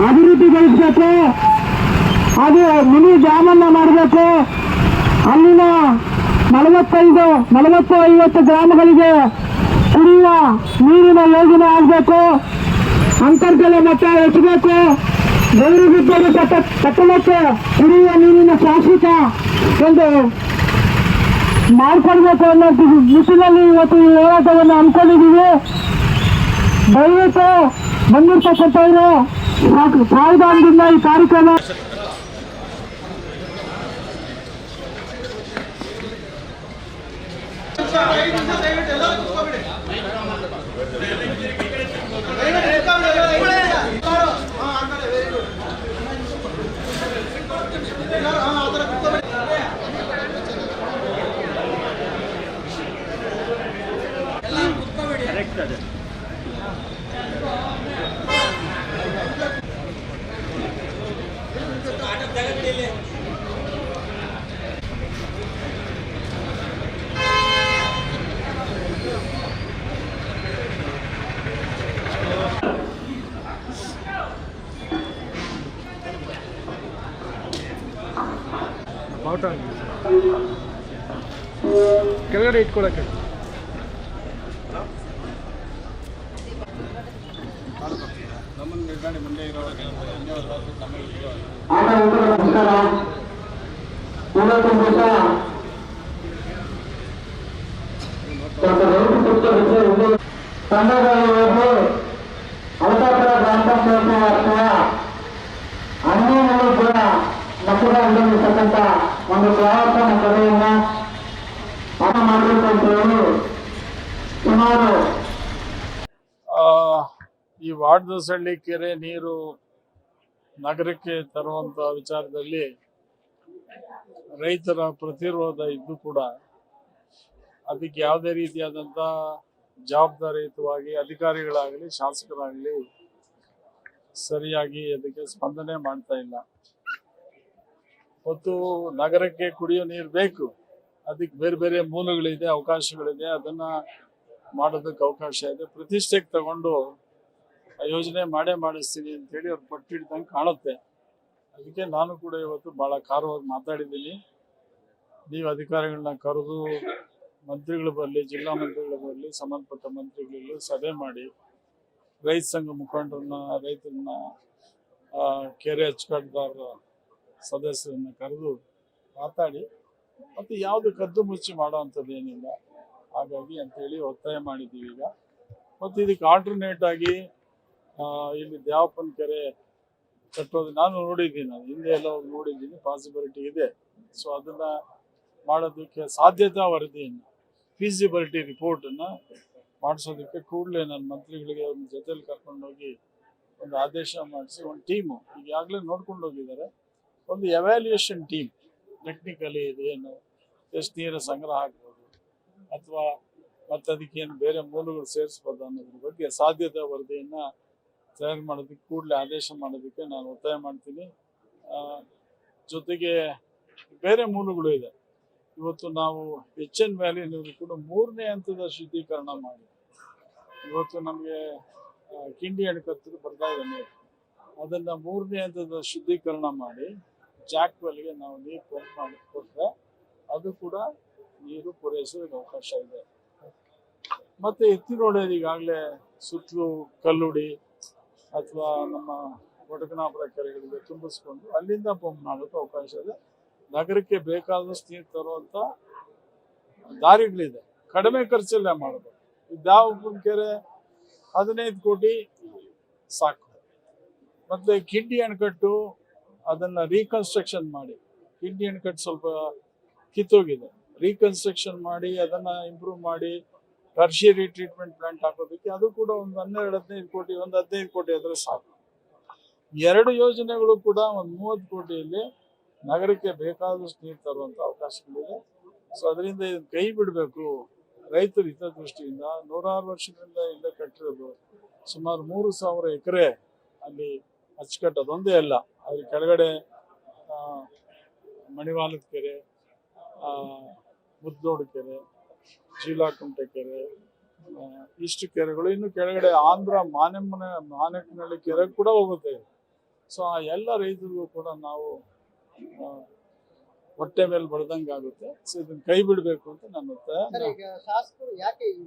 ಅಭಿವೃದ್ಧಿಗೊಳಿಸಬೇಕು. ಹಾಗೆ ಮಿನಿ ಡ್ಯಾಮನ್ನು ಮಾಡಬೇಕು. ಅಲ್ಲಿನ 40-50 ಗ್ರಾಮಗಳಿಗೆ ಕುಡಿಯುವ ನೀರಿನ ಯೋಜನೆ ಆಗಬೇಕು. ಅಂತರ್ಜಲ ಮಟ್ಟ ಹೆಚ್ಚಬೇಕು. ಗೌರಿಬಿದ್ದರು ಕಟ್ಟಡಕ್ಕೆ ಕುಡಿಯುವ ನೀರಿನ ಶಾಶ್ವತ ಒಂದು ಮಾಡಿಕೊಡ್ಬೇಕು ಅನ್ನೋ ನಿಟ್ಟಿನಲ್ಲಿ ಇವತ್ತು ಈ ಹೋರಾಟವನ್ನು ಹಮ್ಮಿಕೊಂಡಿದ್ದೀವಿ. ದಯವಿಟ್ಟು ಬಂದಿರ್ತಕ್ಕಂಥವರು ಸಾವಧಾನದಿಂದ ಈ ಕಾರ್ಯಕ್ರಮ ಕೆಳಗಡೆ ಇಟ್ಕೊಳಕ್ಕೆ ಅವತಾರ ಗ್ರಾಮ ಪಂಚಾಯತ್ ಅಥವಾ ಅನ್ನೋಗಳು ಕೂಡ ಮಕ್ಕಳ ಉಲ್ಲಂಘಿಸತಕ್ಕಂಥ ಒಂದು ಪ್ರವಾಸನ ಕರೆಯನ್ನ ಮಾಡಬೇಕು ಅಂತ ಹೇಳಿ ಸುಮಾರು ಈ ವಾಡದಸಳ್ಳಿ ಕೆರೆ ನೀರು ನಗರಕ್ಕೆ ತರುವಂತ ವಿಚಾರದಲ್ಲಿ ರೈತರ ಪ್ರತಿರೋಧ ಇದ್ದು ಕೂಡ ಅದಕ್ಕೆ ಯಾವುದೇ ರೀತಿಯಾದಂಥ ಜವಾಬ್ದಾರಿಯುತವಾಗಿ ಅಧಿಕಾರಿಗಳಾಗಲಿ ಶಾಸಕರಾಗಲಿ ಸರಿಯಾಗಿ ಅದಕ್ಕೆ ಸ್ಪಂದನೆ ಮಾಡ್ತಾ ಇಲ್ಲ. ಮತ್ತು ನಗರಕ್ಕೆ ಕುಡಿಯೋ ನೀರು ಬೇಕು, ಅದಕ್ಕೆ ಬೇರೆ ಬೇರೆ ಮೂಲಗಳಿದೆ, ಅವಕಾಶಗಳಿದೆ, ಅದನ್ನ ಮಾಡೋದಕ್ಕೆ ಅವಕಾಶ ಇದೆ. ಪ್ರತಿಷ್ಠೆಗೆ ತಗೊಂಡು ಯೋಜನೆ ಮಾಡಿಸ್ತೀನಿ ಅಂತೇಳಿ ಅವ್ರು ಪಟ್ಟಿಡ್ದಂಗೆ ಕಾಣುತ್ತೆ. ಅದಕ್ಕೆ ನಾನು ಕೂಡ ಇವತ್ತು ಭಾಳ ಖಾರವಾಗಿ ಮಾತಾಡಿದ್ದೀನಿ. ನೀವು ಅಧಿಕಾರಿಗಳನ್ನ ಕರೆದು ಮಂತ್ರಿಗಳು ಬರಲಿ, ಜಿಲ್ಲಾ ಮಂತ್ರಿಗಳು ಬರಲಿ, ಸಂಬಂಧಪಟ್ಟ ಮಂತ್ರಿಗಳಲ್ಲಿ ಸಭೆ ಮಾಡಿ ರೈತ ಸಂಘ ಮುಖಂಡರನ್ನ, ರೈತರನ್ನ, ಕೆರೆ ಅಚ್ಚುಕಟ್ಟುದಾರರ ಸದಸ್ಯರನ್ನ ಕರೆದು ಮಾತಾಡಿ ಮತ್ತು ಯಾವುದು ಕದ್ದು ಮುಚ್ಚಿ ಮಾಡೋ ಅಂಥದ್ದು ಏನಿಲ್ಲ ಹಾಗಾಗಿ ಅಂತೇಳಿ ಒತ್ತಾಯ ಮಾಡಿದ್ದೀವಿ ಈಗ. ಮತ್ತು ಇದಕ್ಕೆ ಆಲ್ಟರ್ನೇಟ್ ಆಗಿ ಇಲ್ಲಿ ದ್ಯಾವಪ್ಪನ ಕೆರೆ ಕಟ್ಟೋದು ನಾನು ನೋಡಿದ್ದೀನಿ, ನಾನು ಹಿಂದೆ ಎಲ್ಲ ನೋಡಿದ್ದೀನಿ, ಪಾಸಿಬಿಲಿಟಿ ಇದೆ. ಸೊ ಅದನ್ನು ಮಾಡೋದಕ್ಕೆ ಸಾಧ್ಯತಾ ವರದಿಯನ್ನು, ಫೀಸಿಬಿಲಿಟಿ ರಿಪೋರ್ಟನ್ನು ಮಾಡಿಸೋದಕ್ಕೆ ಕೂಡಲೇ ನನ್ನ ಮಂತ್ರಿಗಳಿಗೆ ಅವ್ರ ಜೊತೆಲಿ ಕರ್ಕೊಂಡೋಗಿ ಒಂದು ಆದೇಶ ಮಾಡಿಸಿ ಒಂದು ಟೀಮು ಈಗಾಗಲೇ ನೋಡ್ಕೊಂಡು ಹೋಗಿದ್ದಾರೆ. ಒಂದು ಎವ್ಯಾಲ್ಯೂಯೇಷನ್ ಟೀಮ್ ಟೆಕ್ನಿಕಲಿ ಇದೇನು, ಎಷ್ಟು ನೀರು ಸಂಗ್ರಹ ಆಗ್ಬೋದು ಅಥವಾ ಮತ್ತು ಅದಕ್ಕೇನು ಬೇರೆ ಮೂಲಗಳು ಸೇರಿಸ್ಬೋದು ಅನ್ನೋದ್ರ ಬಗ್ಗೆ ಸಾಧ್ಯತೆ ವರದಿಯನ್ನು ತಯಾರು ಮಾಡೋದಕ್ಕೆ ಕೂಡಲೇ ಆದೇಶ ಮಾಡೋದಕ್ಕೆ ನಾನು ಒತ್ತಾಯ ಮಾಡ್ತೀನಿ. ಜೊತೆಗೆ ಬೇರೆ ಮೂಲಗಳು ಇದೆ. ಇವತ್ತು ನಾವು HN ವ್ಯಾಲಿನಲ್ಲಿ ಕೂಡ 3ನೇ ಹಂತದ ಶುದ್ಧೀಕರಣ ಮಾಡಿ, ಇವತ್ತು ನಮಗೆ ಕಿಂಡಿ ಅಣೆಕಟ್ಟು ಬರ್ತಾ ಇದೆ ನೀರು, ಅದನ್ನು 3ನೇ ಹಂತದ ಶುದ್ಧೀಕರಣ ಮಾಡಿ ಜಾಕ್ ವೆಲ್ಗೆ ನಾವು ನೀರು ಪಂಪ್ ಮಾಡಿ ಕೊಟ್ಟರೆ ಅದು ಕೂಡ ನೀರು ಪೂರೈಸೋದಕ್ಕೆ ಅವಕಾಶ ಇದೆ. ಮತ್ತು ಎತ್ತಿನೊಡೆದು ಈಗಾಗಲೇ ಸುತ್ತಲೂ ಕಲ್ಲುಡಿ ಅಥವಾ ನಮ್ಮ ಒಡಗನಾಪುರ ಕೆರೆಗಳಿಗೆ ತುಂಬಿಸ್ಕೊಂಡು ಅಲ್ಲಿಂದ ಪಂಪ್ ಮಾಡೋಕ್ಕೆ ಅವಕಾಶ ಇದೆ. ನಗರಕ್ಕೆ ಬೇಕಾದಷ್ಟು ನೀರು ತರುವಂಥ ದಾರಿಗಳಿದೆ, ಕಡಿಮೆ ಖರ್ಚಲ್ಲೇ ಮಾಡೋದು. ಈ ದ್ಯಾವಪ್ಪನ ಕೆರೆ 15 ಕೋಟಿ ಸಾಕು. ಮತ್ತು ಕಿಂಡಿ ಅಣೆಕಟ್ಟು ಅದನ್ನು ರೀಕನ್ಸ್ಟ್ರಕ್ಷನ್ ಮಾಡಿ, ಕಿಂಡಿ ಅಣೆಕಟ್ಟು ಸ್ವಲ್ಪ ಕಿತ್ತೋಗಿದೆ, ರೀಕನ್ಸ್ಟ್ರಕ್ಷನ್ ಮಾಡಿ ಅದನ್ನು ಇಂಪ್ರೂವ್ ಮಾಡಿ ಟರ್ಷಿಯರಿ ಟ್ರೀಟ್ಮೆಂಟ್ ಪ್ಲಾಂಟ್ ಹಾಕೋದಕ್ಕೆ ಅದು ಕೂಡ ಒಂದು 12-15 ಕೋಟಿ, ಒಂದು 15 ಕೋಟಿ ಆದರೆ ಸಾಕು. 2 ಯೋಜನೆಗಳು ಕೂಡ ಒಂದು 30 ಕೋಟಿಯಲ್ಲಿ ನಗರಕ್ಕೆ ಬೇಕಾದಷ್ಟು ನೀರು ತರುವಂಥ ಅವಕಾಶಗಳಿದೆ. ಸೊ ಅದರಿಂದ ಇದನ್ನು ಕೈ ಬಿಡಬೇಕು. ರೈತರ ಹಿತದೃಷ್ಟಿಯಿಂದ 106 ವರ್ಷಗಳಿಂದ ಇಲ್ಲೇ ಕಟ್ಟಿರೋದು ಸುಮಾರು 3,000 ಎಕರೆ ಅಲ್ಲಿ ಅಚ್ಚುಕಟ್ಟು. ಅದೊಂದೇ ಅಲ್ಲ, ಅದ್ರ ಕೆಳಗಡೆ ಮಣಿವಾಲದ ಕೆರೆ, ಮುದ್ದೋಡು ಕೆರೆ, ಜೀಲಾಕುಂಟೆ ಕೆರೆ, ಇಷ್ಟು ಕೆರೆಗಳು, ಇನ್ನು ಕೆಳಗಡೆ ಆಂಧ್ರ ಮಾನೆಕ್ಕನಹಳ್ಳಿ ಕೆರೆ ಕೂಡ ಹೋಗುತ್ತೆ. ಸೊ ಆ ಎಲ್ಲ ರೈತರಿಗೂ ಕೂಡ ನಾವು ಹೊಟ್ಟೆ ಮೇಲೆ ಬಡ್ದಂಗೆ ಆಗುತ್ತೆ. ಸೊ ಇದನ್ನ ಕೈ ಬಿಡಬೇಕು ಅಂತ ನನ್ನ ಒತ್ತಾಯ. ಸರ್, ಈಗ ಶಾಸಕರು ಯಾಕೆ ಈ